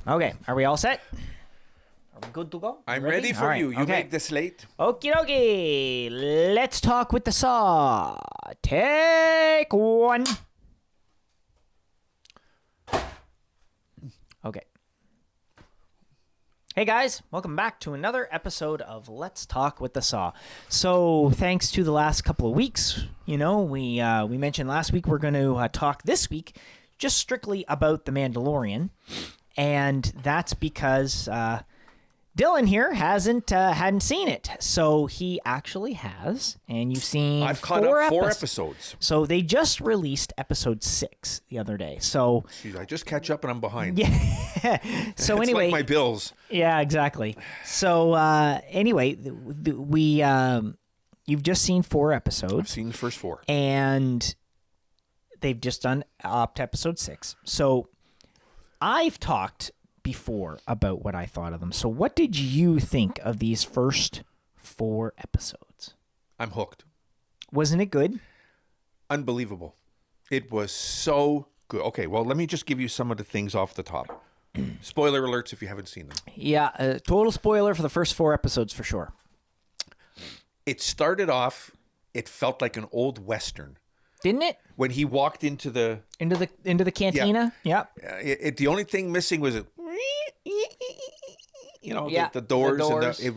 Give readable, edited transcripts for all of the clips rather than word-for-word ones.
Okay, are we all set? Are we good to go? I'm ready for you. You make the slate. Okie dokie. Let's talk with the saw. Take one. Okay. Hey guys, welcome back to another episode of Let's Talk with the Saw. So, thanks to the last couple of weeks, we mentioned last week we're going to talk this week just strictly about The Mandalorian, and that's because Dylan here hadn't seen it, so he actually has, and you've seen I've caught up 4 episodes. So they just released episode 6 the other day. So jeez, I just catch up and I'm behind. Yeah. So it's anyway, like my bills. Yeah, exactly. So anyway, you've just seen 4 episodes. I've seen the first 4, and they've just done up to episode 6. So I've talked before about what I thought of them. So what did you think of these first 4 episodes? I'm hooked. Wasn't it good? Unbelievable. It was so good. Okay, well, let me just give you some of the things off the top. Spoiler alerts if you haven't seen them. Yeah, total spoiler for the first 4 episodes for sure. It started off, it felt like an old Western. Didn't it? When he walked into the cantina? Yeah. The only thing missing was the doors. And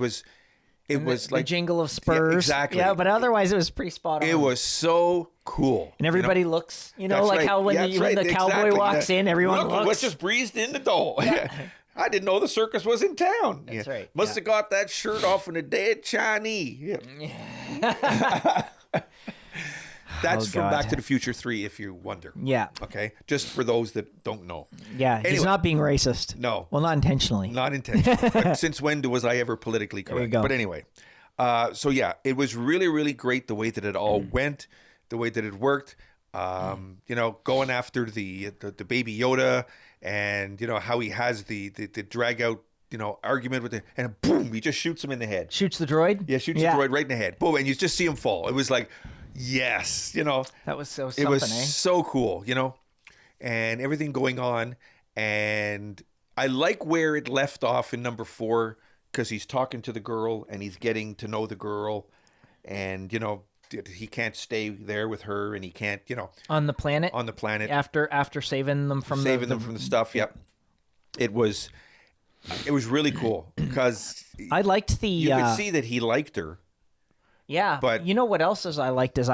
it was like the jingle of spurs. Yeah, exactly. Yeah, but otherwise it was pretty spot on. It was so cool. And everybody looks, like right. how when the cowboy walks in, everyone looks. What just breezed in the door? Yeah. I didn't know the circus was in town. That's right. Must have got that shirt off in a dead Chinese. Yeah. That's from Back to the Future 3, if you wonder. Yeah. Okay? Just for those that don't know. Yeah, anyway, he's not being racist. No. Well, not intentionally. Not intentionally. But since when was I ever politically correct? There you go. But anyway. So, yeah, it was really, really great the way that it all went, the way that it worked. Going after the Baby Yoda and, how he has the drag-out, argument with him, and boom, he just shoots him in the head. Shoots the droid? Yeah, shoots the droid right in the head. Boom, and you just see him fall. It was like... Yes, that was so something. It was so cool, and everything going on, and I like where it left off in number 4 because he's talking to the girl and he's getting to know the girl, and he can't stay there with her, and he can't, on the planet after saving them from the stuff. Yep, it was really cool because I liked you could see that he liked her. Yeah, but you know what else I liked the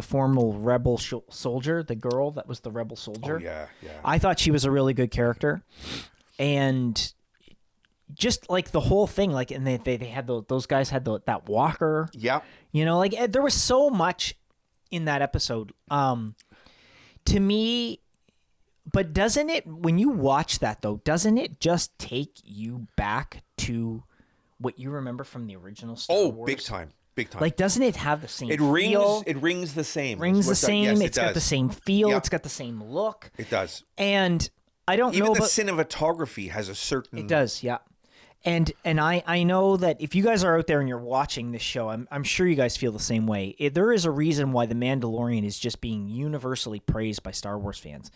formal rebel soldier, the girl that was the rebel soldier. Oh, yeah. I thought she was a really good character, and just like the whole thing, like, and they had those guys had that walker. Yeah, there was so much in that episode. To me, but doesn't it, when you watch that though, doesn't it just take you back to what you remember from the original Star Wars? Oh, big time. Like, doesn't it have the same feel? It rings the same. Yes, it's got the same feel. Yep. It's got the same look. It does. And I don't know about... Even the cinematography has a certain... It does, yeah. And I know that if you guys are out there and you're watching this show, I'm sure you guys feel the same way. There is a reason why The Mandalorian is just being universally praised by Star Wars fans.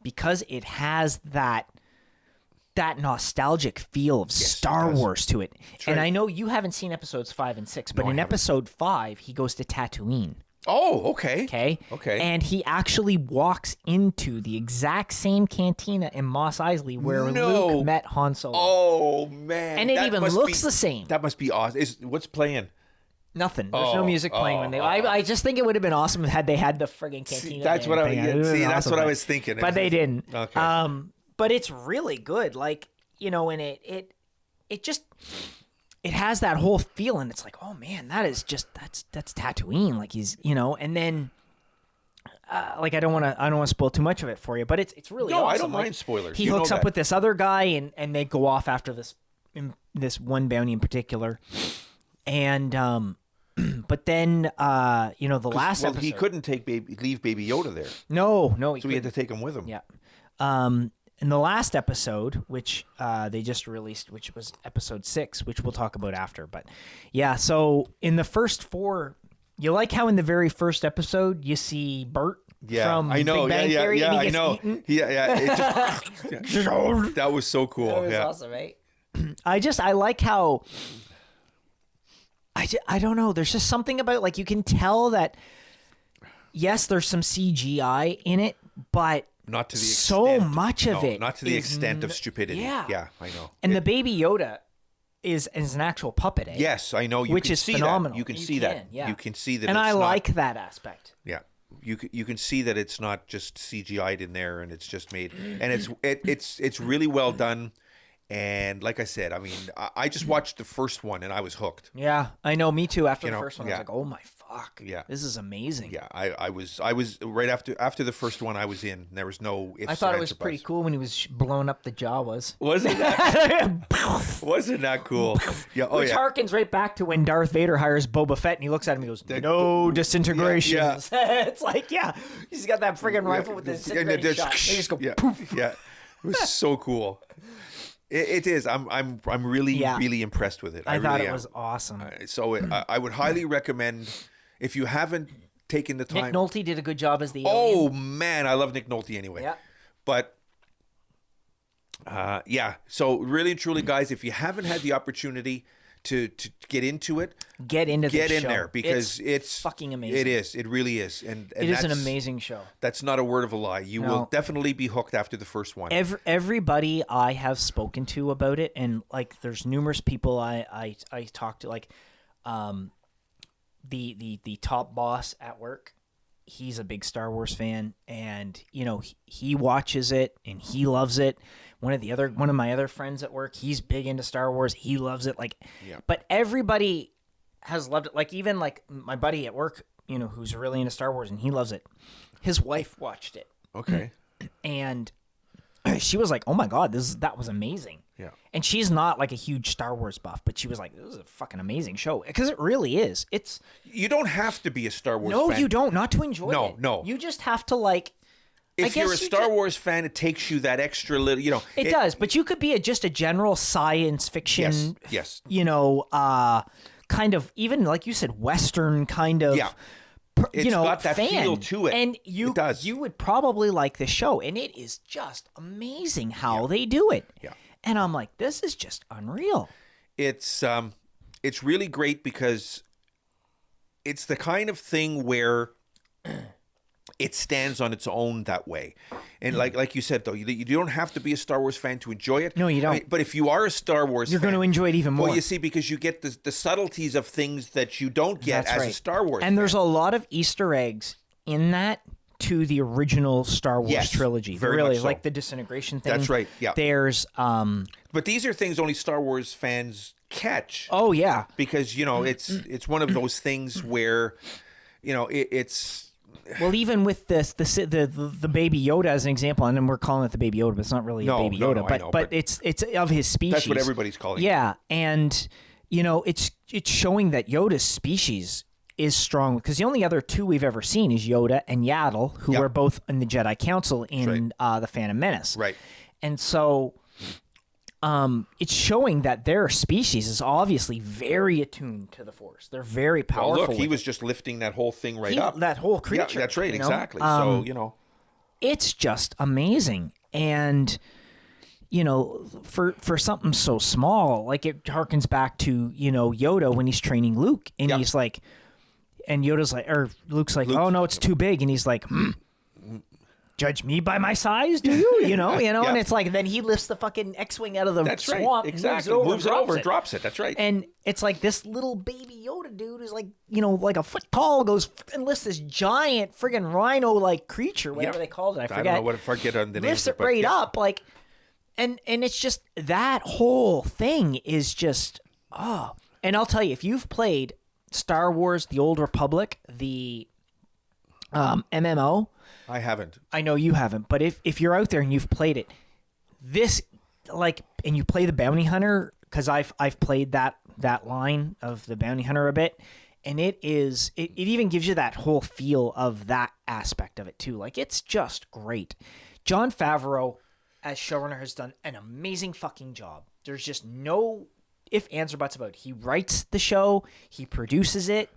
Because it has that nostalgic feel of Star Wars to it. That's and right. I know you haven't seen episodes 5 and 6, but in episode 5, he goes to Tatooine. Oh, okay. Okay. And he actually walks into the exact same cantina in Mos Eisley where Luke met Han Solo. Oh, man. And it even looks the same. That must be awesome. What's playing? Nothing. There's no music playing when they. I just think it would have been awesome had they had the friggin' cantina. That's what I was thinking. But they didn't. Okay. But it's really good, and it just has that whole feeling. It's like, oh man, that's Tatooine. Like he's, and then, I don't want to spoil too much of it for you, but it's really awesome. I don't mind spoilers. He hooks up with this other guy, and they go off after this one bounty in particular, and but then the last episode, he couldn't leave Baby Yoda there. No, so he had to take him with him. Yeah. In the last episode, which they just released, which was episode 6, which we'll talk about after. But yeah, so in the first 4, you like how in the very first episode you see Bert Yeah, from I know. Big Bang yeah, Theory, yeah, and he I gets know. eaten. Yeah. It just, that was so cool. That was yeah. awesome, right? I like how I don't know. There's just something about, like, you can tell that yes, there's some CGI in it, but Not to the extent. so much of no, it Not to the is extent of stupidity. yeah. Yeah, I know. And the Baby Yoda is an actual puppet, eh? Yes, I know. You Which can is see phenomenal. That. You can You see can, that. yeah. You can see that. And it's I not, like that aspect. Yeah, you can see that it's not just CGI'd in there, and it's just made, and it's really well done. And like I said, I mean, I just watched the first one and I was hooked. Yeah, I know. Me too. After You the know, first one, I yeah. was like, "Oh my fuck! Yeah. this is amazing." Yeah, I was right after the first one I was in. There was no ifs I thought or it was ands or pretty buts. cool when he was blowing up the Jawas. Wasn't that wasn't that cool? Yeah. Oh Which yeah. harkens right back to when Darth Vader hires Boba Fett and he looks at him and he goes, "No disintegrations." yeah. It's like, yeah, he's got that friggin' rifle with the disintegrating shot. They just go yeah, poof. yeah. It was so cool. It is. I'm really Yeah. really impressed with it. I thought really it am. was awesome. So I would highly recommend, if you haven't taken the time. Nick Nolte did a good job as the Oh alien. man, I love Nick Nolte anyway. Yeah. But yeah, so really and truly, guys, if you haven't had the opportunity to get into it, Get into get this in show. there, because it's fucking amazing. It is. It really is. And It is an that's- amazing show. That's not a word of a lie. You No. will definitely be hooked after the first one. Everybody I have spoken to about it, and like there's numerous people I talked to, like the top boss at work. He's a big Star Wars fan, and you know he watches it and he loves it. One of my other friends at work, he's big into Star Wars. He loves it. Like, Yeah. But everybody has loved it. Like even like my buddy at work, you know, who's really into Star Wars and he loves it. His wife watched it Okay. and she was like, "Oh my god, that was amazing." Yeah. And she's not like a huge Star Wars buff, but she was like, "This is a fucking amazing show," because it really is. It's You don't have to be a Star Wars no, fan. you don't. Not to enjoy No, it. no. You just have to like. If I you're a guess you Star ju- Wars fan, it takes you that extra little, you know. It does, but you could be just a general science fiction. Yes. You know, kind of even like you said, Western kind of. Yeah. It's you know, got that fan. feel to it. And It does. you would probably like the show, and it is just amazing how they do it. Yeah. And I'm like, this is just unreal. It's really great because it's the kind of thing where it stands on its own that way. And like you said, though, you don't have to be a Star Wars fan to enjoy it. No, you don't. I mean, but if you are a Star Wars You're fan, going to enjoy it even more. well, you see, because you get the subtleties of things that you don't get That's as right. a Star Wars And there's fan. a lot of Easter eggs in that to the original Star Wars Yes, trilogy. very really, much so. like the disintegration thing. That's right, yeah. There's But these are things only Star Wars fans catch. oh yeah. Because, you know, it's one of those things where, you know, it's... Well, even with the Baby Yoda as an example, and then we're calling it the Baby Yoda, but it's not really No, a Baby no, Yoda, no, I but know, but but it's of his species. That's what everybody's calling it. Yeah, and you know, it's showing that Yoda's species is strong, because the only other two we've ever seen is Yoda and Yaddle, who Yep. were both in the Jedi Council in the Phantom Menace. Right. And so it's showing that their species is obviously very attuned to the Force. They're very Oh, powerful. look, he with was just lifting that whole thing right it. up. That whole Yeah, creature. that's right, you know? exactly. So, you know... It's just amazing. And you know, for something so small, like it harkens back to, you know, Yoda when he's training Luke, and Yep. he's like, and Yoda's like, or Luke's like, "Oh no, it's too big," and he's like, "Judge me by my size, do you?" You know, Yeah. and it's like, then he lifts the fucking X-wing out of the That's right. swamp, Exactly. moves it over, and drops it. That's right. and it's like this little baby Yoda dude who's like, you know, like a foot tall, goes and lifts this giant friggin' rhino-like creature, whatever Yeah. they called it. I forget. I don't know what if I forget on the name. Lifts it right up, like, and it's just that whole thing is just And I'll tell you, if you've played Star Wars: The Old Republic, the MMO. I haven't. I know you haven't, but if you're out there and you've played it, this and you play the bounty hunter, because I've played that line of the bounty hunter a bit, and it even gives you that whole feel of that aspect of it too. Like, it's just great. Jon Favreau as showrunner has done an amazing fucking job. There's just no if, ands, or buts about it. He writes the show, he produces it,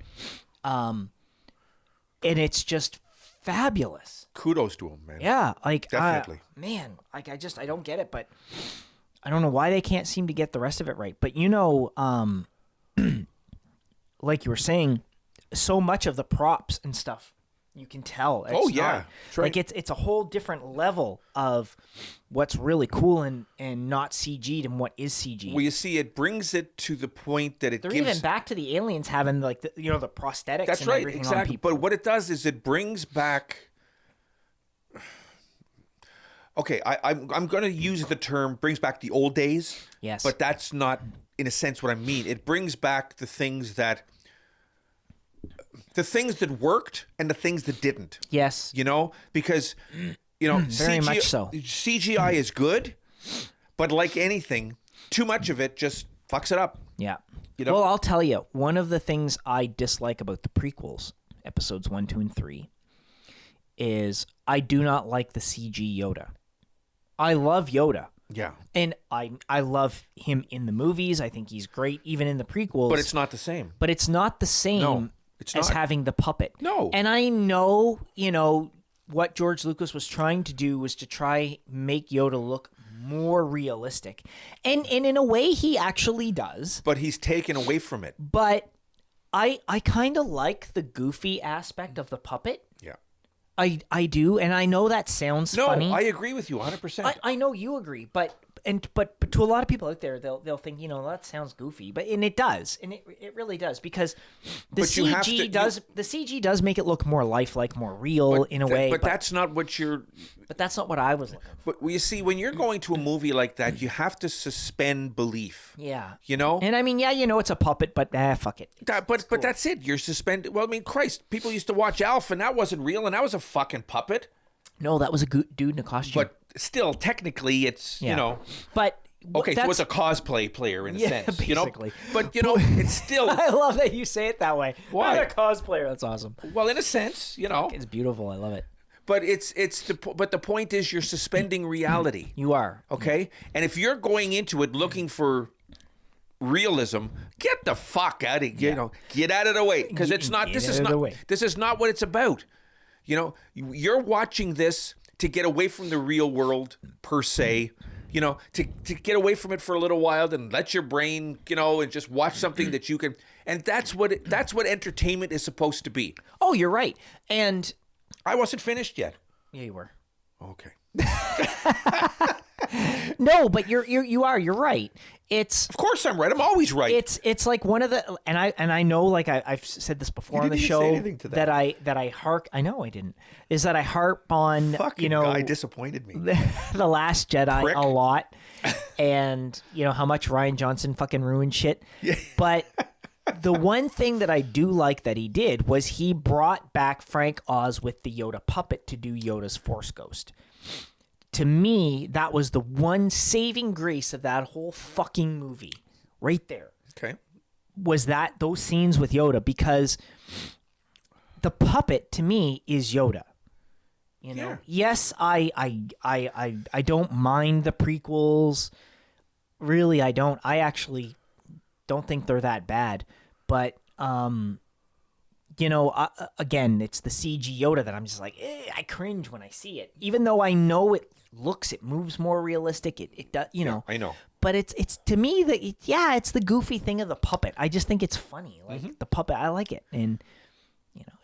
and it's just fabulous. Kudos to him, man. Yeah, like Definitely. man, like I don't get it, but I don't know why they can't seem to get the rest of it right. But like you were saying, so much of the props and stuff, you can tell. It's Oh, yeah. not- That's right. Like it's a whole different level of what's really cool and not CG'd and what is CG. Well, you see, it brings it to the point that it They're gives. even back to the aliens having like the prosthetics. That's and right, everything on exactly. people. But what it does is it brings back. Okay, I'm going to use the term brings back the old days. Yes. But that's not, in a sense, what I mean. It brings back the things that worked and the things that didn't. Yes. You know, because Very much so. CGI is good, but like anything, too much of it just fucks it up. Yeah. You know? Well, I'll tell you, one of the things I dislike about the prequels, episodes 1, 2, and 3, is I do not like the CG Yoda. I love Yoda. Yeah. And I love him in the movies. I think he's great, even in the prequels. But it's not the same. But it's not the same No, it's as not. having the puppet. No. And I know, what George Lucas was trying to do was to try make Yoda look more realistic. And in a way, he actually does. But he's taken away from it. But I kind of like the goofy aspect of the puppet. Yeah. I do, and I know that sounds No, funny. I agree with you 100%. I know you agree, but to a lot of people out there, they'll think that sounds goofy, and it does, and it really does, because the But you have CG to- does the CG does make it look more lifelike, more real in a way. But that's not what you're. but that's not what I was looking for. But you see, when you're going to a movie like that, you have to suspend belief. Yeah, You know. and I mean, it's a puppet, but fuck it. But that's it. You're suspended. Well, I mean, Christ, people used to watch Alf, and that wasn't real, and that was a fucking puppet. No, that was a dude in a costume. But still, technically, it's but Okay, so that's- it's a cosplay player in a sense, basically. But it's still I love that you say it that way. Why? Not a cosplayer. That's awesome. well, in a sense, It's beautiful. I love it. But but the point is, you're suspending reality. You are. Okay, and if you're going into it looking for realism, get the fuck out of get out of the way, because it's not. Get This is out of the not. way. This is not what it's about. You're watching this to get away from the real world per se. To get away from it for a little while, then let your brain, and just watch something that you can. And that's what entertainment is supposed to be. Oh, you're right. And I wasn't finished yet. yeah, you were. Okay. No, but you are. You're right. It's Of course I'm right. I'm always right. it's like one of the and I know, like I've said this before on the didn't even show, say anything to that. I hark. I know I didn't. Is that I harp on Fucking guy disappointed me. the Last Jedi Prick. a lot, and how much Ryan Johnson fucking ruined shit. But the one thing that I do like that he did was he brought back Frank Oz with the Yoda puppet to do Yoda's Force Ghost. To me, that was the one saving grace of that whole fucking movie, right there. Okay. Was those scenes with Yoda, because the puppet to me is Yoda. Yeah. Yes, I don't mind the prequels. Really, I don't. I actually don't think they're that bad. But again, it's the CG Yoda that I'm just like, I cringe when I see it. Even though I know it moves more realistic. It does, I know. But it's to me it's the goofy thing of the puppet. I just think it's funny. Like the puppet, I like it. And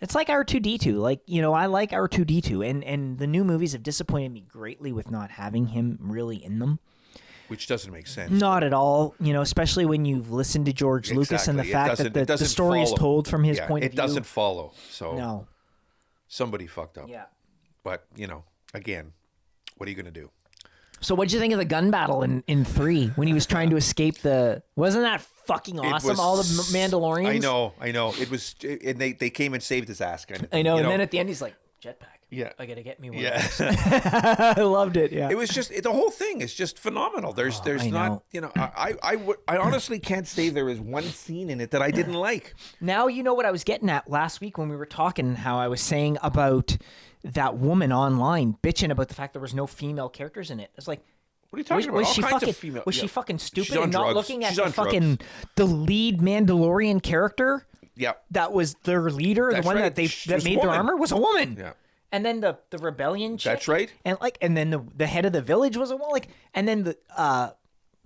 it's like R2D2. Like, I like R2D2, and the new movies have disappointed me greatly with not having him really in them. Which doesn't make sense. Not at all, especially when you've listened to George Lucas and the fact that the story is told from his point of view. It doesn't follow. So No. somebody fucked up. Yeah. But, again, what are you going to do? So what'd you think of the gun battle in 3 when he was trying to escape wasn't that fucking awesome? All the Mandalorians? I know. It was, and they came and saved his ass, kind of thing. I know. And then at the end, he's like, jetpack. Yeah. I got to get me one. Yeah. I loved it. Yeah. It was just, the whole thing is just phenomenal. There's I not, know. I honestly can't say there is one scene in it that I didn't like. Now you know what I was getting at last week when we were talking, how I was saying about that woman online bitching about the fact there was no female characters in it. It's like, What are you talking about? was All she kinds fucking of female. was yeah. she fucking stupid She's on and not drugs. looking at She's the on fucking drugs. the lead Mandalorian character? Yeah. That was their leader, That's the one right. that She that was a made their woman. armor was a woman. Yeah. And then the rebellion chick. That's right. And then the head of the village was a woman. Like, and then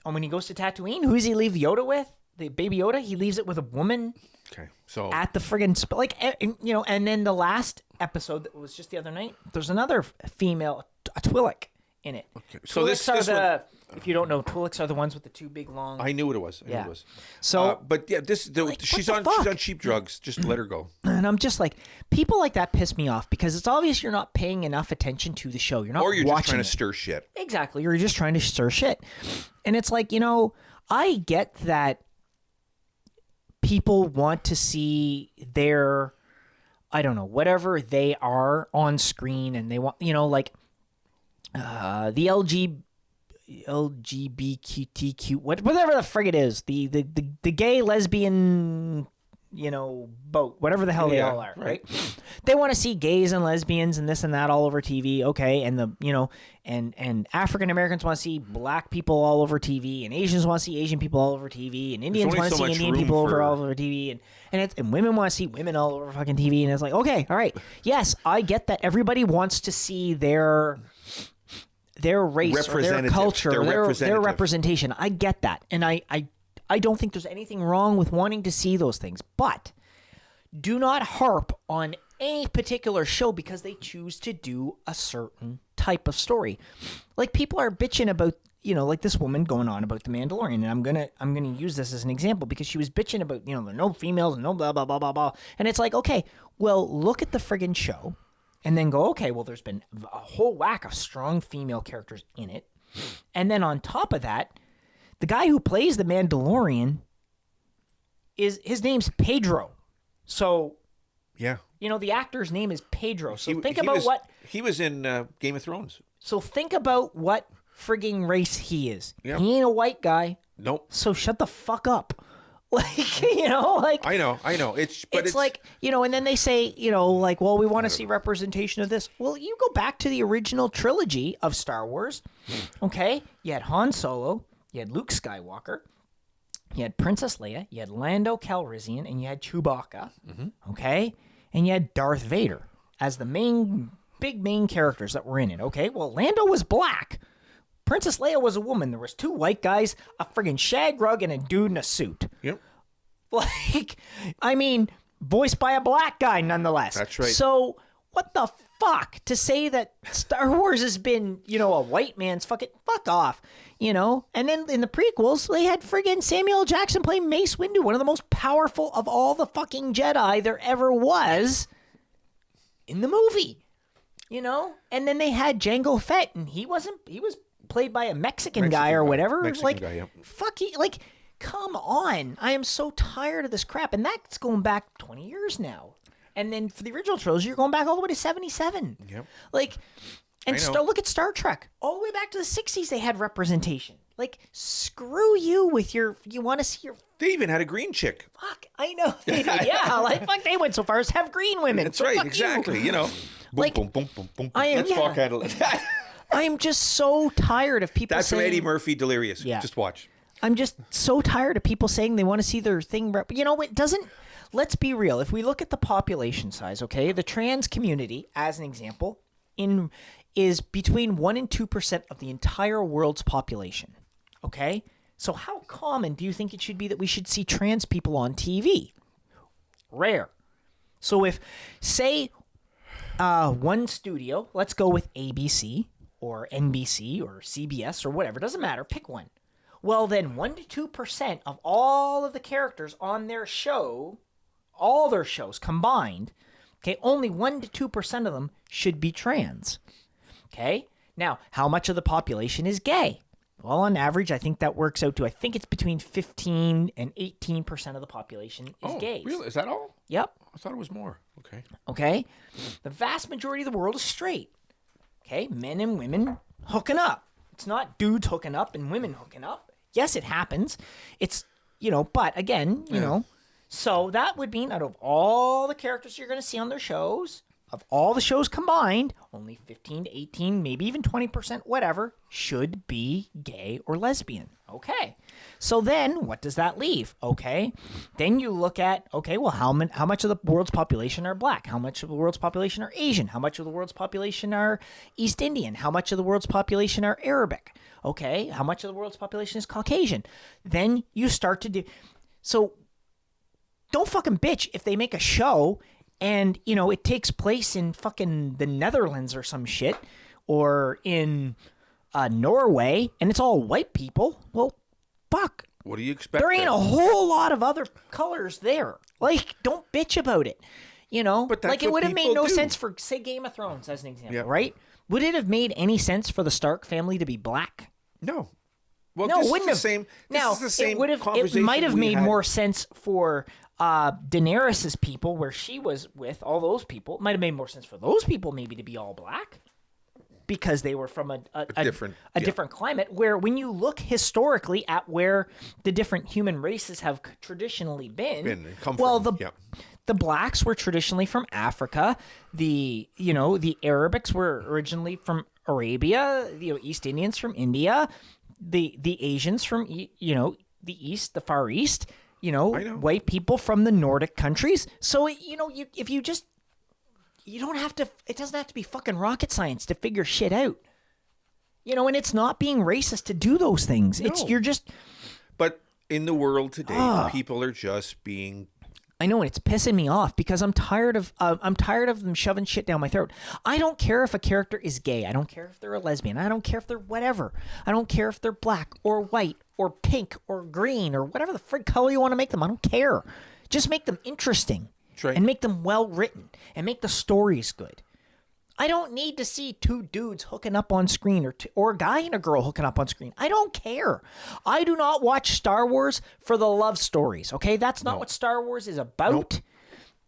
when he goes to Tatooine, who does he leave Yoda with? The baby Yoda. He leaves it with a woman. Okay, so At the friggin' and then the last episode that was just the other night, there's another female, a Twi'lek in it. Okay. So Twi'leks are the if you don't know, Twi'leks are the ones with the two big long. I knew what it was. I knew it was. So, but yeah, she's on cheap drugs. Just let her go. And I'm just like, people like that piss me off because it's obvious you're not paying enough attention to the show. You're not, or you're watching just trying to it. stir shit. Exactly, you're just trying to stir shit, and it's like, I get that people want to see their, I don't know, whatever they are on screen, and they want, like the LGBTQ, whatever the frig it is, the gay, lesbian, boat, whatever the hell they all are, right? They want to see gays and lesbians and this and that all over TV, okay? And and African Americans want to see black people all over TV, and Asians want to see Asian people all over TV, and Indians want to see Indian people all over TV, and women want to see women all over fucking TV, and it's like, okay, all right, yes, I get that everybody wants to see their race or their culture, their representation. I get that, and I don't think there's anything wrong with wanting to see those things, but do not harp on any particular show because they choose to do a certain type of story. Like, people are bitching about, like this woman going on about the Mandalorian, and I'm gonna use this as an example because she was bitching about, there are no females and no blah blah blah blah blah, and it's like, okay, well, look at the friggin' show, and then go, okay, well, there's been a whole whack of strong female characters in it, and then on top of that, the guy who plays the Mandalorian his name's Pedro. So, yeah, the actor's name is Pedro. So he was in Game of Thrones. So think about what frigging race he is. Yep. He ain't a white guy. Nope. So shut the fuck up. Like, I know. It's like, and then they say, like, well, we want to see representation of this. Well, you go back to the original trilogy of Star Wars. Okay. You had Han Solo. You had Luke Skywalker. You had Princess Leia. You had Lando Calrissian. And you had Chewbacca. Mm-hmm. Okay. And you had Darth Vader as the main characters that were in it. Okay. Well, Lando was black. Princess Leia was a woman. There was two white guys, a friggin' shag rug, and a dude in a suit. Yep. Like, voiced by a black guy nonetheless. That's right. So what the fuck to say that Star Wars has been, a white man's fuck off, And then in the prequels, they had friggin' Samuel L. Jackson play Mace Windu, one of the most powerful of all the fucking Jedi there ever was in the movie, And then they had Jango Fett, and he was played by a Mexican guy or whatever. Mexican guy, yep. Fuck you, like, come on. I am so tired of this crap. And that's going back 20 years now. And then for the original trilogy, you're going back all the way to 77. Yep. Like, and look at Star Trek. All the way back to the 60s, they had representation. Like, screw you with you want to see your... They even had a green chick. Fuck, I know. They did. Yeah, like, fuck, they went so far as have green women. That's right, exactly. Boom, like, boom, boom, boom, boom. Let's walk handle it. I'm just so tired of people That's saying... from Eddie Murphy, Delirious. Yeah. Just watch. I'm just so tired of people saying they want to see their thing. It doesn't... Let's be real. If we look at the population size, okay, the trans community, as an example, is between 1% and 2% of the entire world's population, okay? So how common do you think it should be that we should see trans people on TV? Rare. So if, say, one studio, let's go with ABC or NBC or CBS or whatever, doesn't matter, pick one. Well, then 1% to 2% of all of the characters on their show, all their shows combined, okay, only 1% to 2% of them should be trans. Okay? Now, how much of the population is gay? Well, on average, I think that works out to, I think it's between 15 and 18% of the population is gays. Really? Is that all? Yep. I thought it was more. Okay. Okay? The vast majority of the world is straight. Okay? Men and women hooking up. It's not dudes hooking up and women hooking up. Yes, it happens. It's, but again, so that would mean out of all the characters you're going to see on their shows, of all the shows combined, only 15 to 18, maybe even 20%, whatever, should be gay or lesbian. Okay. So then what does that leave? Okay. Then you look at, okay, well, how much of the world's population are black? How much of the world's population are Asian? How much of the world's population are East Indian? How much of the world's population are Arabic? Okay. How much of the world's population is Caucasian? Then you start to do... So don't fucking bitch if they make a show and, you know, it takes place in fucking the Netherlands or some shit, or in Norway, and it's all white people. Well, fuck. What do you expect? There ain't a whole lot of other colors there. Like, don't bitch about it. You know? But that's like, it what would have made people no do. sense for, say, Game of Thrones as an example, Yeah. right? Would it have made any sense for the Stark family to be black? No. Well, No, this it wouldn't is the have. same. Now, This is the same it would have. It conversation might have we made had. more sense for Daenerys's people, where she was with all those people. It might have made more sense for those people maybe to be all black, because they were from a different climate. Where when you look historically at where the different human races have traditionally been, come well, from. the blacks were traditionally from Africa. The Arabics were originally from Arabia. East Indians from India. The Asians from the East, the Far East. I know. White people from the Nordic countries. So you don't have to. It doesn't have to be fucking rocket science to figure shit out. And it's not being racist to do those things. No. You're just. But in the world today, people are just being. I know, and it's pissing me off because I'm tired of them shoving shit down my throat. I don't care if a character is gay. I don't care if they're a lesbian. I don't care if they're whatever. I don't care if they're black or white or pink or green or whatever the frig color you want to make them. I don't care. Just make them interesting. That's right. And make them well written and make the stories good. I don't need to see two dudes hooking up on screen or a guy and a girl hooking up on screen. I don't care. I do not watch Star Wars for the love stories, okay? That's not what Star Wars is about. Nope.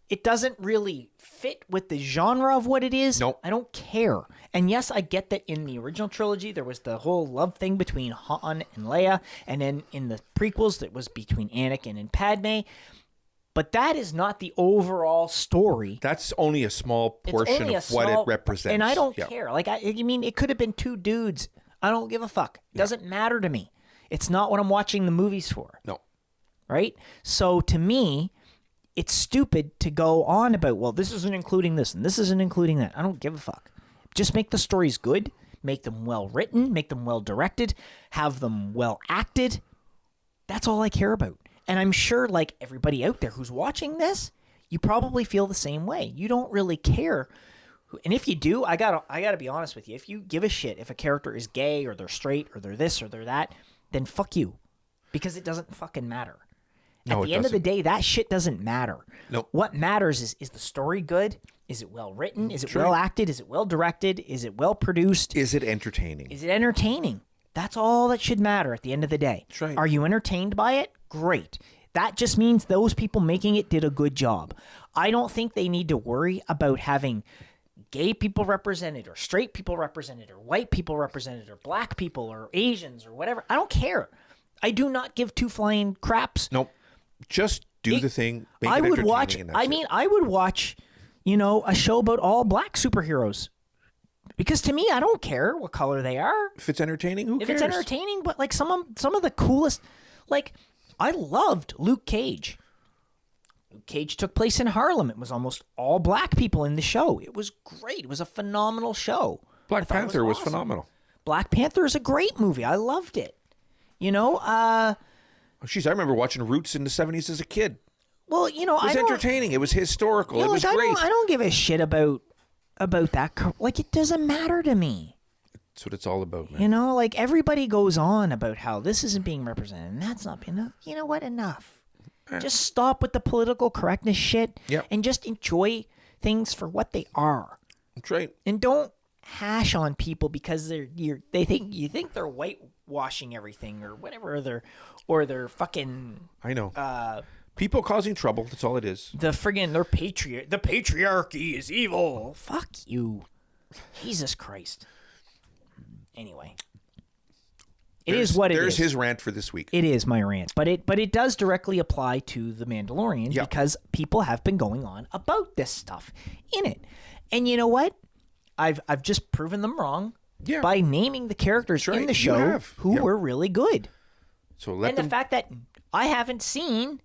It doesn't really fit with the genre of what it is. Nope. I don't care. And yes, I get that in the original trilogy, there was the whole love thing between Han and Leia. And then in the prequels, it was between Anakin and Padme. But that is not the overall story. That's only a small portion of what it represents. And I don't care. Like, I mean, it could have been two dudes. I don't give a fuck. It doesn't matter to me. It's not what I'm watching the movies for. No. Right? So to me, it's stupid to go on about, well, this isn't including this and this isn't including that. I don't give a fuck. Just make the stories good. Make them well written. Make them well directed. Have them well acted. That's all I care about. And I'm sure, like everybody out there who's watching this, you probably feel the same way. You don't really care. And if you do, I gotta be honest with you. If you give a shit if a character is gay or they're straight or they're this or they're that, then fuck you. Because it doesn't fucking matter. No, At the end of the day, that shit doesn't matter. Nope. What matters is the story good? Is it well written? Is it well acted? Is it well directed? Is it well produced? Is it entertaining? Is it entertaining? That's all that should matter at the end of the day. That's right. Are you entertained by it? Great. That just means those people making it did a good job. I don't think they need to worry about having gay people represented or straight people represented or white people represented or black people or Asians or whatever. I don't care. I do not give two flying craps. Nope. Just do the thing. Make I it would entertaining watch. and that's I mean, I would watch, a show about all black superheroes. Because to me, I don't care what color they are. if it's entertaining, who If cares? it's entertaining, but like some of the coolest, like I loved Luke Cage. Luke Cage took place in Harlem. It was almost all black people in the show. It was great. It was a phenomenal show. Black I thought it Panther was awesome. phenomenal. Black Panther is a great movie. I loved it. Oh, jeez, I remember watching Roots in the 70s as a kid. Well, It was entertaining. It was historical. It was I great. don't give a shit about that. Like, it doesn't matter to me. That's what it's all about, man. Like everybody goes on about how this isn't being represented and that's not being enough. You know what? Enough. Just stop with the political correctness shit and just enjoy things for what they are. That's right. And don't hash on people because you think they're whitewashing everything or whatever they're fucking I know. People causing trouble. That's all it is. the friggin' the patriarchy is evil. Fuck you. Jesus Christ. Anyway. It is what it is. There's his rant for this week. It is my rant, but it does directly apply to The Mandalorian because people have been going on about this stuff in it. And you know what? I've just proven them wrong by naming the characters in the show who were really good. So the fact that I haven't seen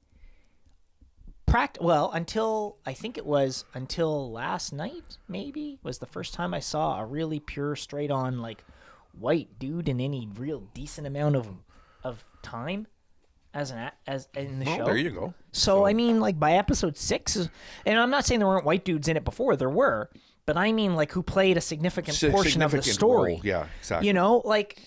until last night, maybe, was the first time I saw a really pure, straight on, like, white dude in any real decent amount of time as in the show. There you go. So I mean, like, by episode 6, and I'm not saying there weren't white dudes in it before, there were, but I mean, like, who played a significant portion of the story. Role. Yeah, exactly. You know, like,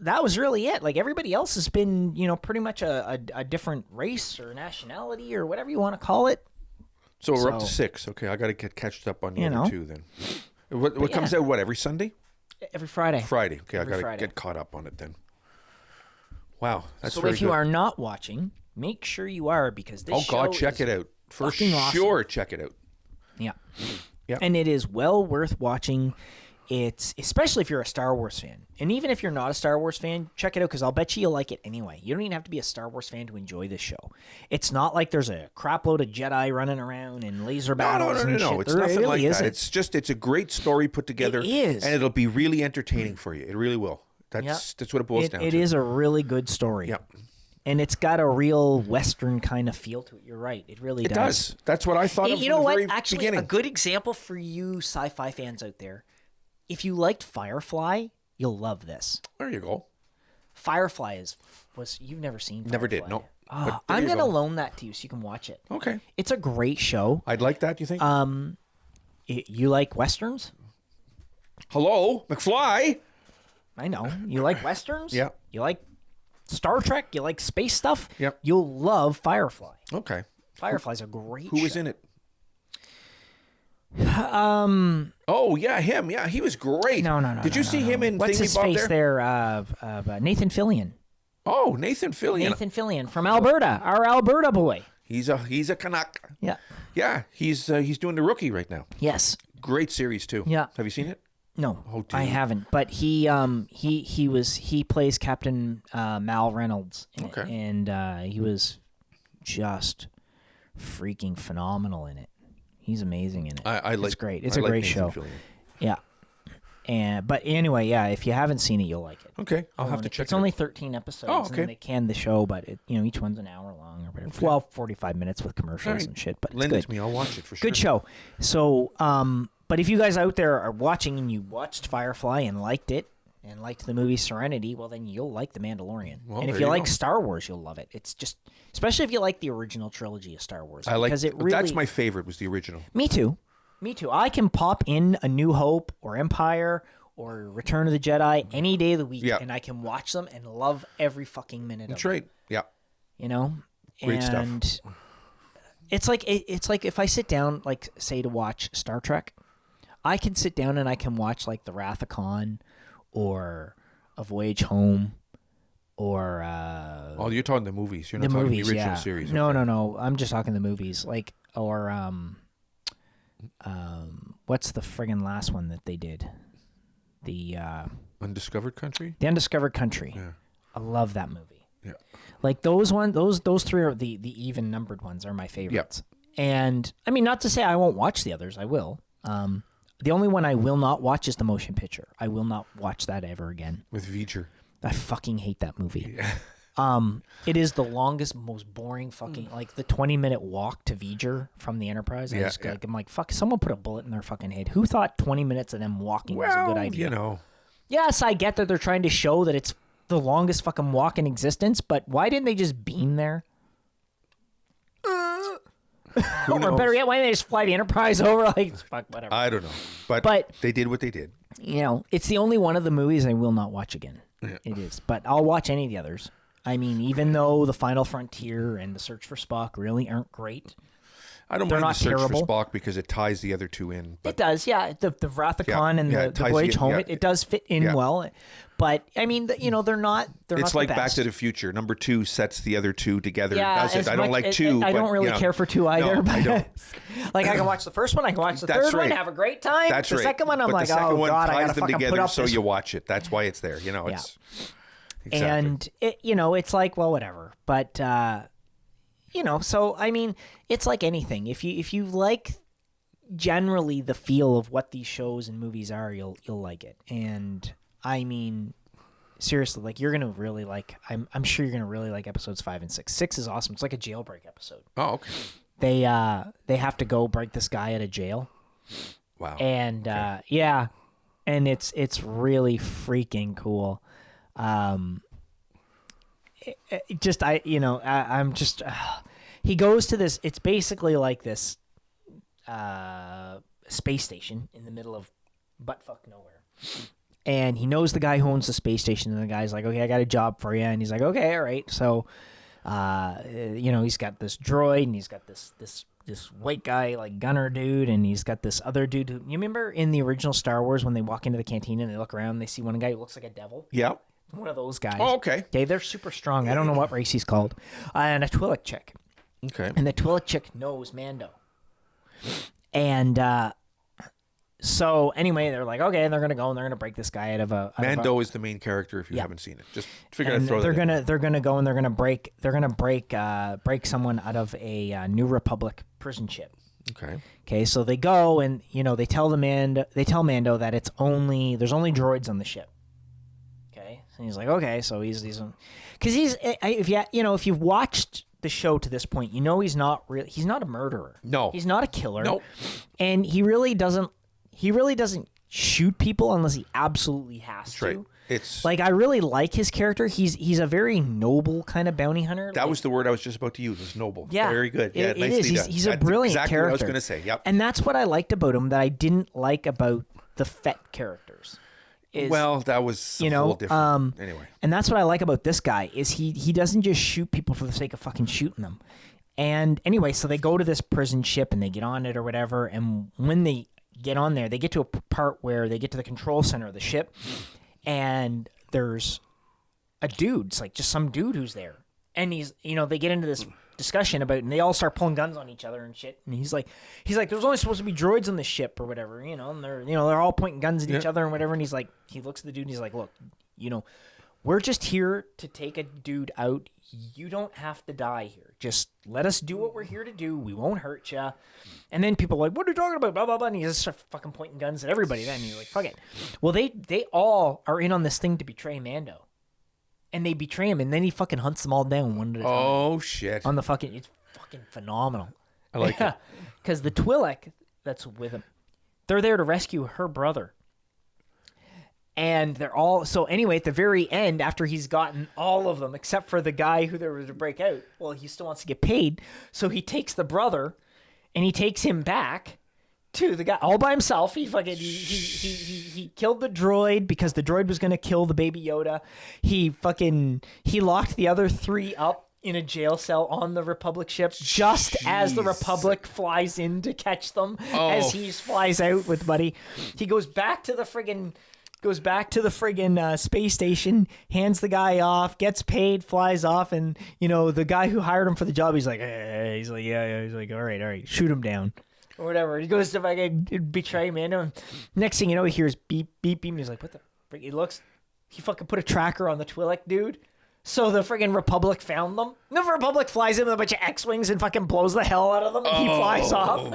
that was really it. Like, everybody else has been, you know, pretty much a different race or nationality or whatever you want to call it. So we're up to 6. Okay, I got to get catched up on the other 2 then. What comes out, every Sunday? Every Friday. Friday. Okay, I got to get caught up on it then. Wow, that's very good. So if you are not watching, make sure you are, because this show check it out. For sure, awesome. Check it out. Yeah. And it is well worth watching. It's especially if you're a Star Wars fan. And even if you're not a Star Wars fan, check it out, because I'll bet you'll like it anyway. You don't even have to be a Star Wars fan to enjoy this show. It's not like there's a crap load of Jedi running around and laser battles and shit. No. It's nothing like that. It's a great story put together. It is. And it'll be really entertaining for you. It really will. That's what it boils down to. It is a really good story. Yep. And it's got a real Western kind of feel to it. You're right. It really does. It does. That's what I thought of you know from the what? very Actually, beginning. a good example for you sci-fi fans out there. If you liked Firefly, you'll love this. There you go. Firefly was you've never seen Firefly. Never did, no. I'm going to loan that to you so you can watch it. Okay. It's a great show. I'd like that, do you think? You like Westerns? Hello, McFly. I know. You like Westerns? Yeah. You like Star Trek? You like space stuff? Yep. You'll love Firefly. Okay. Firefly's a great show. Who was in it? Oh yeah, him. Yeah, he was great. No. Did you see him in What's Thingy his Bob face there? Nathan Fillion. Oh, Nathan Fillion. Nathan Fillion from Alberta, our Alberta boy. He's a Canuck. Yeah. Yeah, he's doing The Rookie right now. Yes. Great series too. Yeah. Have you seen it? No, Oh, dude. I haven't. But he plays Captain Mal Reynolds. Okay. And he was just freaking phenomenal in it. He's amazing in it. It's great. It's a great Nathan show. Fillion. Yeah. But anyway, yeah, if you haven't seen it, you'll like it. Okay, I'll have to check it out. It's only 13 episodes. Oh, okay. And they canned the show, but each one's an hour long or whatever. Okay. Well, 45 minutes with commercials and shit, but it's Lend good. it to me. I'll watch it for sure. Good show. So, but if you guys out there are watching and you watched Firefly and liked it and liked the movie Serenity, well, then you'll like The Mandalorian. Well, and if you like Star Wars, you'll love it. It's just, especially if you like the original trilogy of Star Wars. That's my favorite, was the original. Me too. I can pop in A New Hope or Empire or Return of the Jedi any day of the week, and I can watch them and love every fucking minute of That's them. right. Yeah. And Great stuff. It's like if I sit down, like, say, to watch Star Trek, I can sit down and I can watch, like, The Wrath of Khan or A Voyage Home or Oh, you're talking the movies. You're not talking the original series. No. I'm just talking the movies. Like, or what's the friggin' last one that they did? The Undiscovered Country? The Undiscovered Country. Yeah. I love that movie. Yeah. Like those three are the even numbered ones are my favorites. Yeah. And I mean, not to say I won't watch the others. I will. The only one I will not watch is the motion picture. I will not watch that ever again. With V'ger. I fucking hate that movie. Yeah. It is the longest, most boring fucking, like the 20-minute walk to V'ger from the Enterprise. I'm like, fuck, someone put a bullet in their fucking head. Who thought 20 minutes of them walking was a good idea? Yes, I get that they're trying to show that it's the longest fucking walk in existence, but why didn't they just beam there? Or better yet, why didn't they just fly the Enterprise over? Like, fuck, whatever. I don't know. But they did what they did. It's the only one of the movies I will not watch again. Yeah. It is. But I'll watch any of the others. I mean, even though The Final Frontier and The Search for Spock really aren't great. I don't mind The Search for Spock because it ties the other two in. But... It does, yeah. The Wrath of Khan and the Voyage Home, it does fit in well. But, I mean, they're not It's like the Back best. to the Future. Number 2 sets the other two together. Yeah, does it. I don't like 2. I don't really care for 2 either. No, but I don't. Like, I can watch the first one, I can watch the third one, have a great time. That's the right. second one, I'm but like, the second one God, I ties gotta them fucking together put up so this you watch it. That's why it's there. It's... Exactly. And, it's like, well, whatever. But, so, I mean, it's like anything. If you like generally the feel of what these shows and movies are, you'll like it. And I mean, seriously, like you're gonna really like. I'm sure you're gonna really like episodes 5 and 6. 6 is awesome. It's like a jailbreak episode. Oh, okay. They have to go break this guy out of jail. Wow. And yeah, and it's really freaking cool. I'm just he goes to this. It's basically like this space station in the middle of buttfuck nowhere. And he knows the guy who owns the space station, and the guy's like, okay, I got a job for you. And he's like, okay, all right. So, he's got this droid, and he's got this white guy, like gunner dude, and he's got this other dude. You remember in the original Star Wars when they walk into the cantina and they look around and they see one guy who looks like a devil? Yeah. One of those guys. Oh, okay. They're super strong. I don't know what race he's called. And a Twi'lek chick. Okay. And the Twi'lek chick knows Mando. And so anyway, they're like, okay, and they're gonna go and they're gonna break this guy out of a Mando is the main character if you haven't seen it. Just figure out and throw they're that in. gonna go and they're gonna break someone out of a New Republic prison ship. Okay. Okay, so they go and they tell Mando that there's only droids on the ship. Okay, and he's like, okay, so he's because if you've watched the show to this point, he's not a murderer. No, he's not a killer. Nope. And he really doesn't shoot people unless he absolutely has That's to. right. It's like I really like his character. He's a very noble kind of bounty hunter. that was the word I was just about to use. Was noble. Yeah, very good. Yeah, it nicely is. done. He's a That's brilliant exactly character. What I was going to say. Yep. And that's what I liked about him that I didn't like about the Fett characters. Well, that was a whole different. Anyway, and that's what I like about this guy is he doesn't just shoot people for the sake of fucking shooting them. And anyway, so they go to this prison ship and they get on it or whatever. And when they get on there, they get to a part where they get to the control center of the ship, and there's a dude. It's like just some dude who's there, and he's they get into this discussion about, and they all start pulling guns on each other and shit. And he's like, there's only supposed to be droids on the ship or whatever, and they're all pointing guns at each other and whatever. And he's like, he looks at the dude and he's like, look, we're just here to take a dude out. You don't have to die here. Just let us do what we're here to do. We won't hurt you. And then people are like, what are you talking about? Blah, blah, blah. And he just starts fucking pointing guns at everybody. Then you're like, fuck it. Well, they all are in on this thing to betray Mando. And they betray him, and then he fucking hunts them all down one at a time. Oh, shit. On the fucking, it's fucking phenomenal. I like it. Because the Twi'lek that's with him, they're there to rescue her brother. And they're all, so anyway, at the very end, after he's gotten all of them, except for the guy who they were to break out, well, he still wants to get paid. So he takes the brother, and he takes him back to the guy all by himself. He fucking he killed the droid because the droid was gonna kill the baby Yoda. He locked the other 3 up in a jail cell on the Republic ship just as the Republic flies in to catch them. As he flies out with Buddy. He goes back to the friggin' space station, hands the guy off, gets paid, flies off, and the guy who hired him for the job, he's like, hey. He's like, yeah, he's like, all right, shoot him down. Or whatever. He goes to fucking betray Mando. Next thing you know, he hears beep, beep, beep. And he's like, what the frick? He fucking put a tracker on the Twi'lek dude. So the friggin' Republic found them. The Republic flies in with a bunch of X-Wings and fucking blows the hell out of them. And he flies off.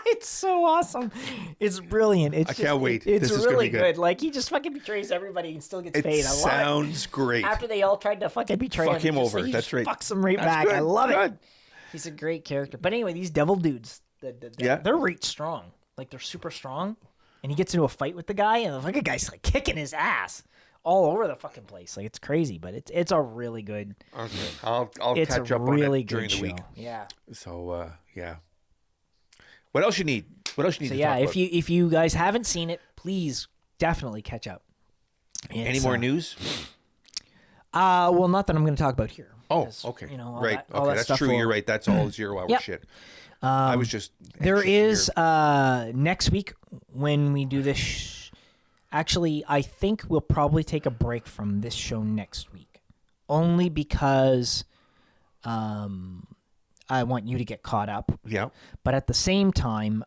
It's so awesome. It's brilliant. I can't wait. It's this is really gonna be good. Like, he just fucking betrays everybody and still gets paid. I love it. Sounds great. After they all tried to fucking betray Fuck him over. he That's right. fucks him right That's back. good. I love Good. it. He's a great character. But anyway, these devil dudes, they're right strong. Like, they're super strong. And he gets into a fight with the guy, and the fucking guy's like kicking his ass all over the fucking place. Like, it's crazy, but it's a really good. Okay, I'll It's catch a up really on it during good the week. show. Yeah. So yeah. What else you need? What else you need? So to yeah, talk about? if you guys haven't seen it, please definitely catch up. Any more news? Well, not that I'm going to talk about here. Oh, because, okay. all Right. all Okay, that that's stuff true. will- You're right. That's all 0 hour Yep. shit. I was just There anxious to is hear. next week when we do this. Actually, I think we'll probably take a break from this show next week, only because I want you to get caught up. Yeah. But at the same time,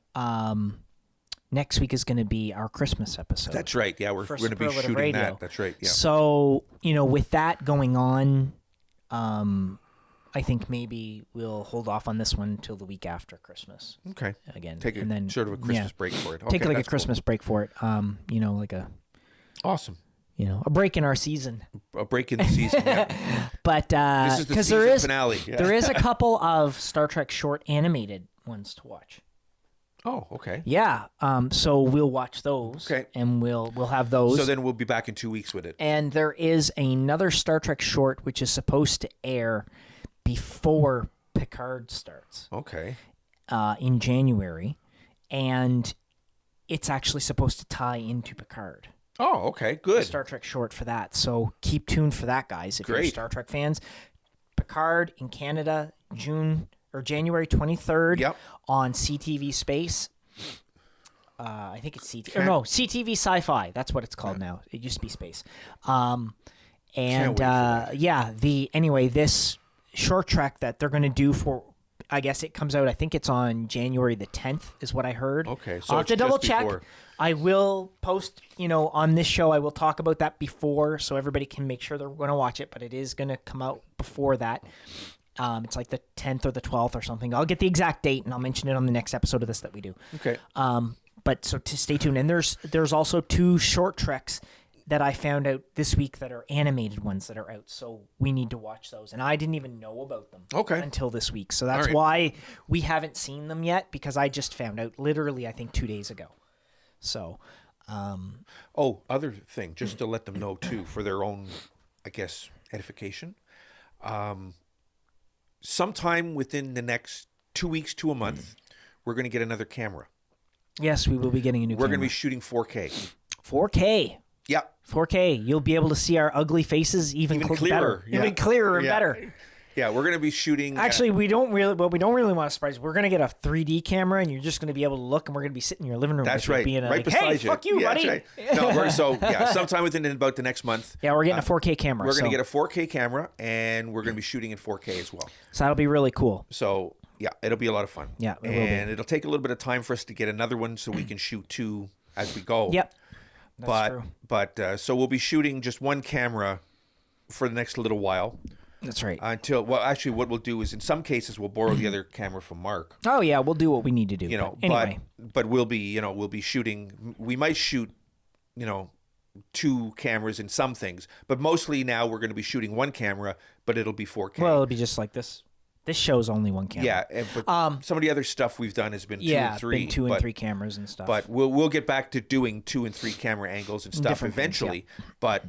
next week is going to be our Christmas episode. That's right. Yeah, we're for going to be Superlative shooting Radio. that. That's right. Yeah. So, with that going on, I think maybe we'll hold off on this one until the week after Christmas. Okay. Again, Take and then sort of a Christmas break for it. Take Okay, like a that's Christmas break for it. Like a awesome. a break in our season. A break in the season. Yeah. But This is the because season finale. Yeah. there is a couple of Star Trek short animated ones to watch. Oh, okay. Yeah. So we'll watch those. Okay. And we'll have those. So then we'll be back in 2 weeks with it. And there is another Star Trek short which is supposed to air before Picard starts. Okay. In January, and it's actually supposed to tie into Picard. Oh, okay. Good. Star Trek short for that. So keep tuned for that, guys. If you're Great. Star Trek fans, Picard in Canada, January 23rd Yep. on CTV Space. I think it's CTV. Can't- No, CTV Sci-Fi. That's what it's called now. It used to be Space. Can't wait for that. Anyway, this short trek that they're going to do for, I guess it comes out, I think it's on January the 10th is what I heard. Okay, so I'll have it's to double just check. before. I will post, on this show, I will talk about that before so everybody can make sure they're going to watch it, but it is going to come out before that. It's like the 10th or the 12th or something. I'll get the exact date and I'll mention it on the next episode of this that we do. Okay. But so to stay tuned. And there's also 2 short treks that I found out this week that are animated ones that are out. So we need to watch those. And I didn't even know about them until this week. So that's All right. why we haven't seen them yet, because I just found out literally, I think 2 days ago. So, Other thing, just to let them know too, for their own, I guess, edification. Sometime within the next 2 weeks to a month, we're going to get another camera. yes, we will be getting a new We're camera. going to be shooting 4K. 4K. Yeah. 4K. You'll be able to see our ugly faces even clearer. better. Yeah. Even clearer and Yeah. better. Yeah, we're going to be shooting. Actually, we don't really want to surprise you. We're going to get a 3D camera, and you're just going to be able to look, and we're going to be sitting in your living room. That's with you right. Being Right like, beside hey, you. fuck you, Yeah, buddy. that's right. No, sometime within about the next month. Yeah, we're getting a 4K camera. We're going to get a 4K camera, and we're going to be shooting in 4K as well. So that'll be really cool. So, yeah, it'll be a lot of fun. Yeah, it will be. And it'll take a little bit of time for us to get another one so we can shoot 2 as we go. Yep. That's true. But so we'll be shooting just one camera for the next little while. That's right. Actually, what we'll do is in some cases we'll borrow the other camera from Mark. Oh, yeah, we'll do what we need to do. But anyway. but we'll be shooting. We might shoot, 2 cameras in some things, but mostly now we're going to be shooting one camera, but it'll be 4K. Well, it'll be just like this. This show's only one camera. Yeah, but some of the other stuff we've done has been 2 and 3. been 2 and 3 cameras and stuff. But we'll get back to doing 2 and 3 camera angles and stuff Different things, eventually. But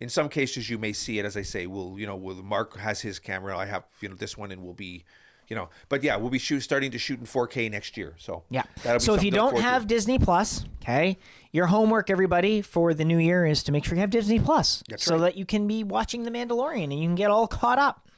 in some cases you may see it, as I say. Mark has his camera. I have this one, and we'll be, But yeah, we'll be starting to shoot in 4K next year. So yeah. that'll be So if you something to look don't forward have to. Disney Plus, okay, your homework, everybody, for the new year is to make sure you have Disney Plus, so right. that you can be watching The Mandalorian and you can get all caught up.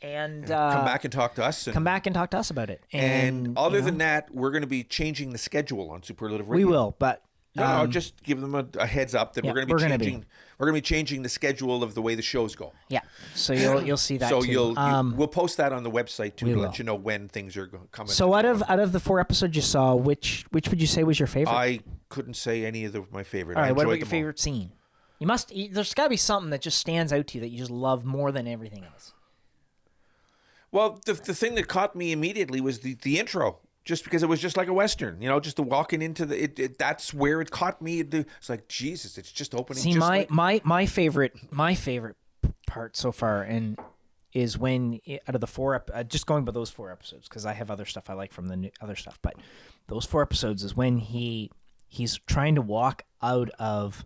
And come back and talk to us. come back and talk to us about it. And other than that, we're going to be changing the schedule on Superlative we Radio. will, but No, just give them a heads up that yeah, we're going to be changing. We're going to be changing the schedule of the way the shows go. yeah. So you'll see that So too. we'll post that on the website too to will. let you know when things are coming. So out of the 4 episodes you saw, which would you say was your favorite? I couldn't say any of my favorite. All right, I what about enjoyed your them all. favorite scene? There's got to be something that just stands out to you that you just love more than everything else. Well, the thing that caught me immediately was the intro, just because it was just like a Western, just the walking into that's where it caught me. It's like, Jesus, it's just opening. See, just my favorite part so far is when out of the 4 just going by those 4 episodes, because I have other stuff I like from the other stuff, but those 4 episodes is when he's trying to walk out of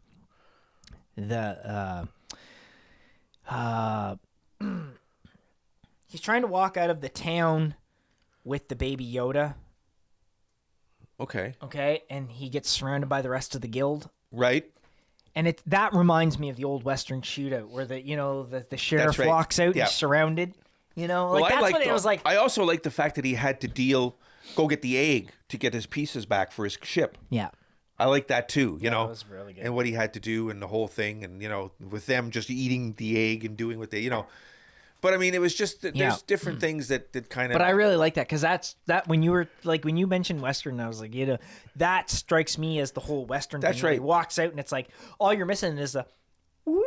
the he's trying to walk out of the town with the baby Yoda. Okay. Okay, and he gets surrounded by the rest of the guild. Right. And that reminds me of the old Western shootout where the sheriff That's right. walks out, Yeah. he's surrounded. Well, that's what it was like. I also like the fact that he had to go get the egg to get his pieces back for his ship. Yeah. I like that too, that was really good. and what he had to do and the whole thing, and with them just eating the egg and doing what they, But I mean, it was just there's different things that kind of. But I really like that because that when you mentioned Western, I was like, that strikes me as the whole Western. That's thing. right. He walks out and it's like all you're missing is the woo,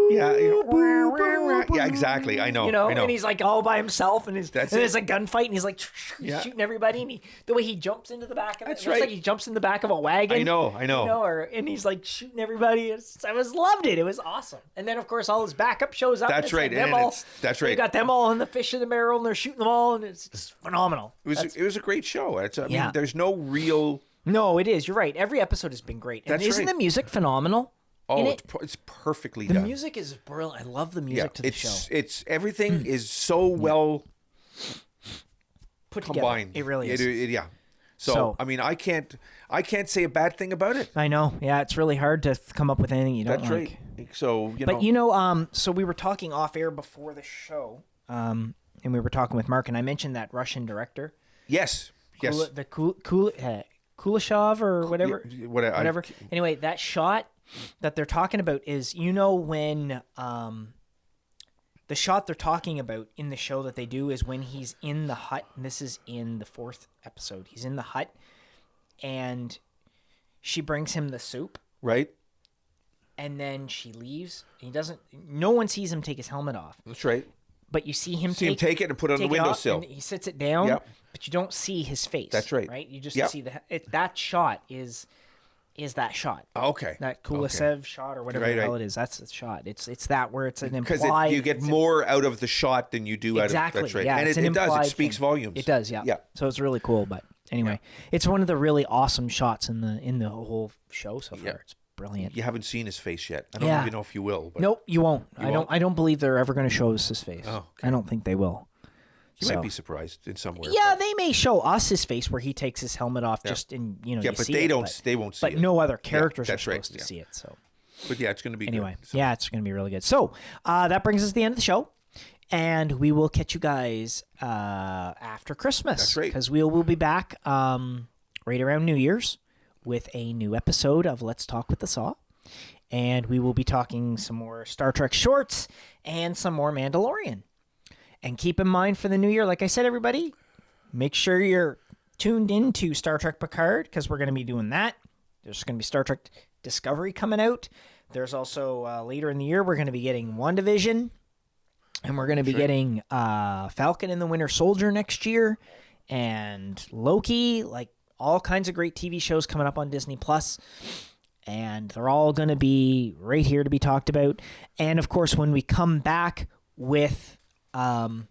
Yeah, yeah, exactly. I know. You know, I know. and he's like all by himself, and there's a gunfight, and he's like Yeah. shooting everybody, and the way he jumps into the back of it, That's it looks right. like he jumps in the back of a wagon. I know. You know, and he's like shooting everybody. Loved it. It was awesome. And then of course all his backup shows up. That's right. That's right. You got them all in the fish in the barrel, and they're shooting them all, and it's phenomenal. It was a great show. I Yeah. mean, there's no real. No, it is. You're right. Every episode has been great. And That's isn't right. the music phenomenal? Oh, in it's perfectly The done. music is brilliant. I love the music to the show. It's everything is so well Put combined. together. It really is. Yeah. So I mean, I can't say a bad thing about it. I know. Yeah, it's really hard to come up with anything you don't That's like. right. So But so we were talking off air before the show, and we were talking with Mark, and I mentioned that Russian director, yes. Kuleshov or whatever. Yeah, whatever. Anyway, that shot that they're talking about is, when the shot they're talking about in the show that they do is when he's in the hut, and this is in the 4th episode. He's in the hut, and she brings him the soup, Right. and then she leaves. No one sees him take his helmet off, That's right. but you see him take it and put it on the take it off, windowsill. and he sits it down, Yep. but you don't see his face. That's right. Right? You just Yep. see that shot is that shot. Okay. That Kulisev shot or whatever Right, the hell right. it is. That's the shot. It's that where it's an Because implied. you get more out of the shot than you do exactly. out of that's right. Yeah, And it's it an does. It implied speaks thing. volumes. It does. Yeah. Yeah. So it's really cool. But anyway, it's one of the really awesome shots in the whole show so far. Yeah. It's brilliant. You haven't seen his face yet. I don't Yeah. even know if you will. But Nope, you won't. won't? I don't believe they're ever going to show us his face. Oh, I don't think they will. you might be surprised in somewhere. Yeah, they may show us his face where he takes his helmet off just in Yeah, you but see they it, don't. They won't see But it. no other characters are that's right, supposed to yeah. see it. So But yeah, it's going to be anyway, good. So, yeah, it's going to be really good. So that brings us to the end of the show, and we will catch you guys after Christmas. That's right. Because we'll be back right around New Year's with a new episode of Let's Talk with the Saw, and we will be talking some more Star Trek shorts and some more Mandalorian. And keep in mind for the new year, like I said, everybody, make sure you're tuned into Star Trek Picard because we're going to be doing that. There's going to be Star Trek Discovery coming out. There's also later in the year, we're going to be getting WandaVision, and we're going to be getting Falcon and the Winter Soldier next year, and Loki, like all kinds of great TV shows coming up on Disney Plus. And they're all going to be right here to be talked about. And of course, when we come back with the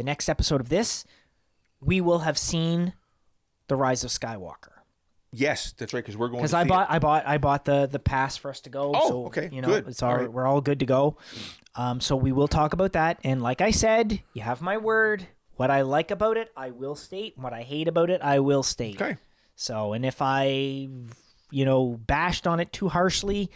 next episode of this, we will have seen The Rise of Skywalker. yes, that's right. Because we're going. Because to see I bought the pass for us to go. Oh, so, okay, You know, good. it's All all right. we're all good to go. So we will talk about that. And like I said, you have my word. What I like about it, I will state. What I hate about it, I will state. Okay. So, and if I, bashed on it too harshly,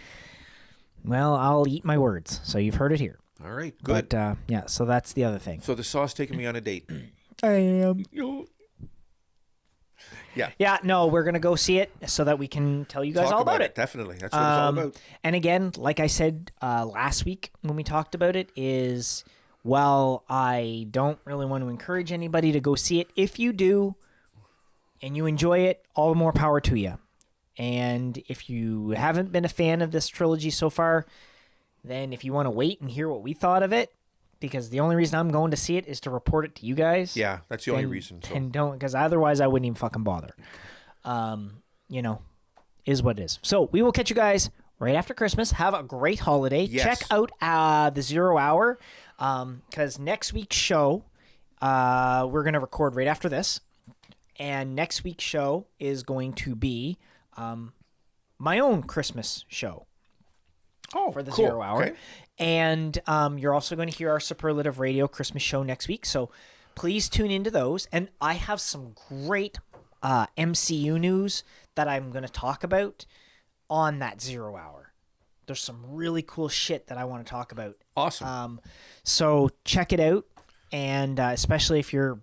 well, I'll eat my words. So you've heard it here. All right. Good. But yeah, so that's the other thing. So the Saw's taking me on a date. I am. Yeah. Yeah, no, we're gonna go see it so that we can tell you guys Talk all about it. Definitely. That's what it's all about. And again, like I said last week when we talked about it, is while I don't really want to encourage anybody to go see it, if you do and you enjoy it, all the more power to you. And if you haven't been a fan of this trilogy so far, then if you want to wait and hear what we thought of it, because the only reason I'm going to see it is to report it to you guys. Yeah, that's the only reason. So. And don't, because otherwise I wouldn't even fucking bother. Is what it is. So we will catch you guys right after Christmas. Have a great holiday. Yes. Check out the 0 Hour, because next week's show, we're going to record right after this. And next week's show is going to be my own Christmas show. For the cool. 0 Hour. Okay. And you're also going to hear our Superlative Radio Christmas show next week. So please tune into those. And I have some great MCU news that I'm going to talk about on that 0 Hour. There's some really cool shit that I want to talk about. Awesome. So check it out. And especially if you're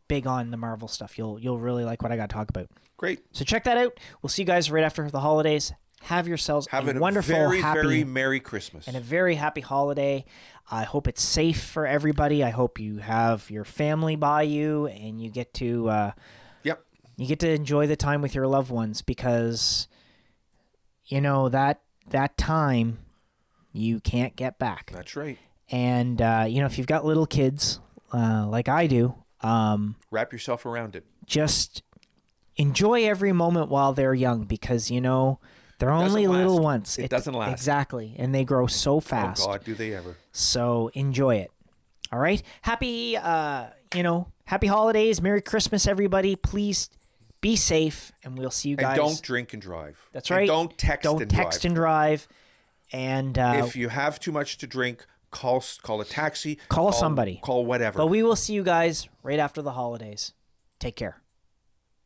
big on the Marvel stuff, you'll really like what I got to talk about. Great. So check that out. We'll see you guys right after the holidays. Have yourselves Have a a wonderful, very, happy, very Merry Christmas. and a very happy holiday. I hope it's safe for everybody. I hope you have your family by you and you get to Yep. you get to enjoy the time with your loved ones, because that time, you can't get back. That's right. And, if you've got little kids like I do, Wrap yourself around it. just enjoy every moment while they're young because, they're only little once. It doesn't last. Exactly. And they grow so fast. Oh, God, do they ever. So enjoy it. All right. Happy holidays. Merry Christmas, everybody. Please be safe, and we'll see you guys. And don't drink and drive. That's right. And don't text and drive. And if you have too much to drink, call a taxi. Call somebody. Call whatever. But we will see you guys right after the holidays. Take care.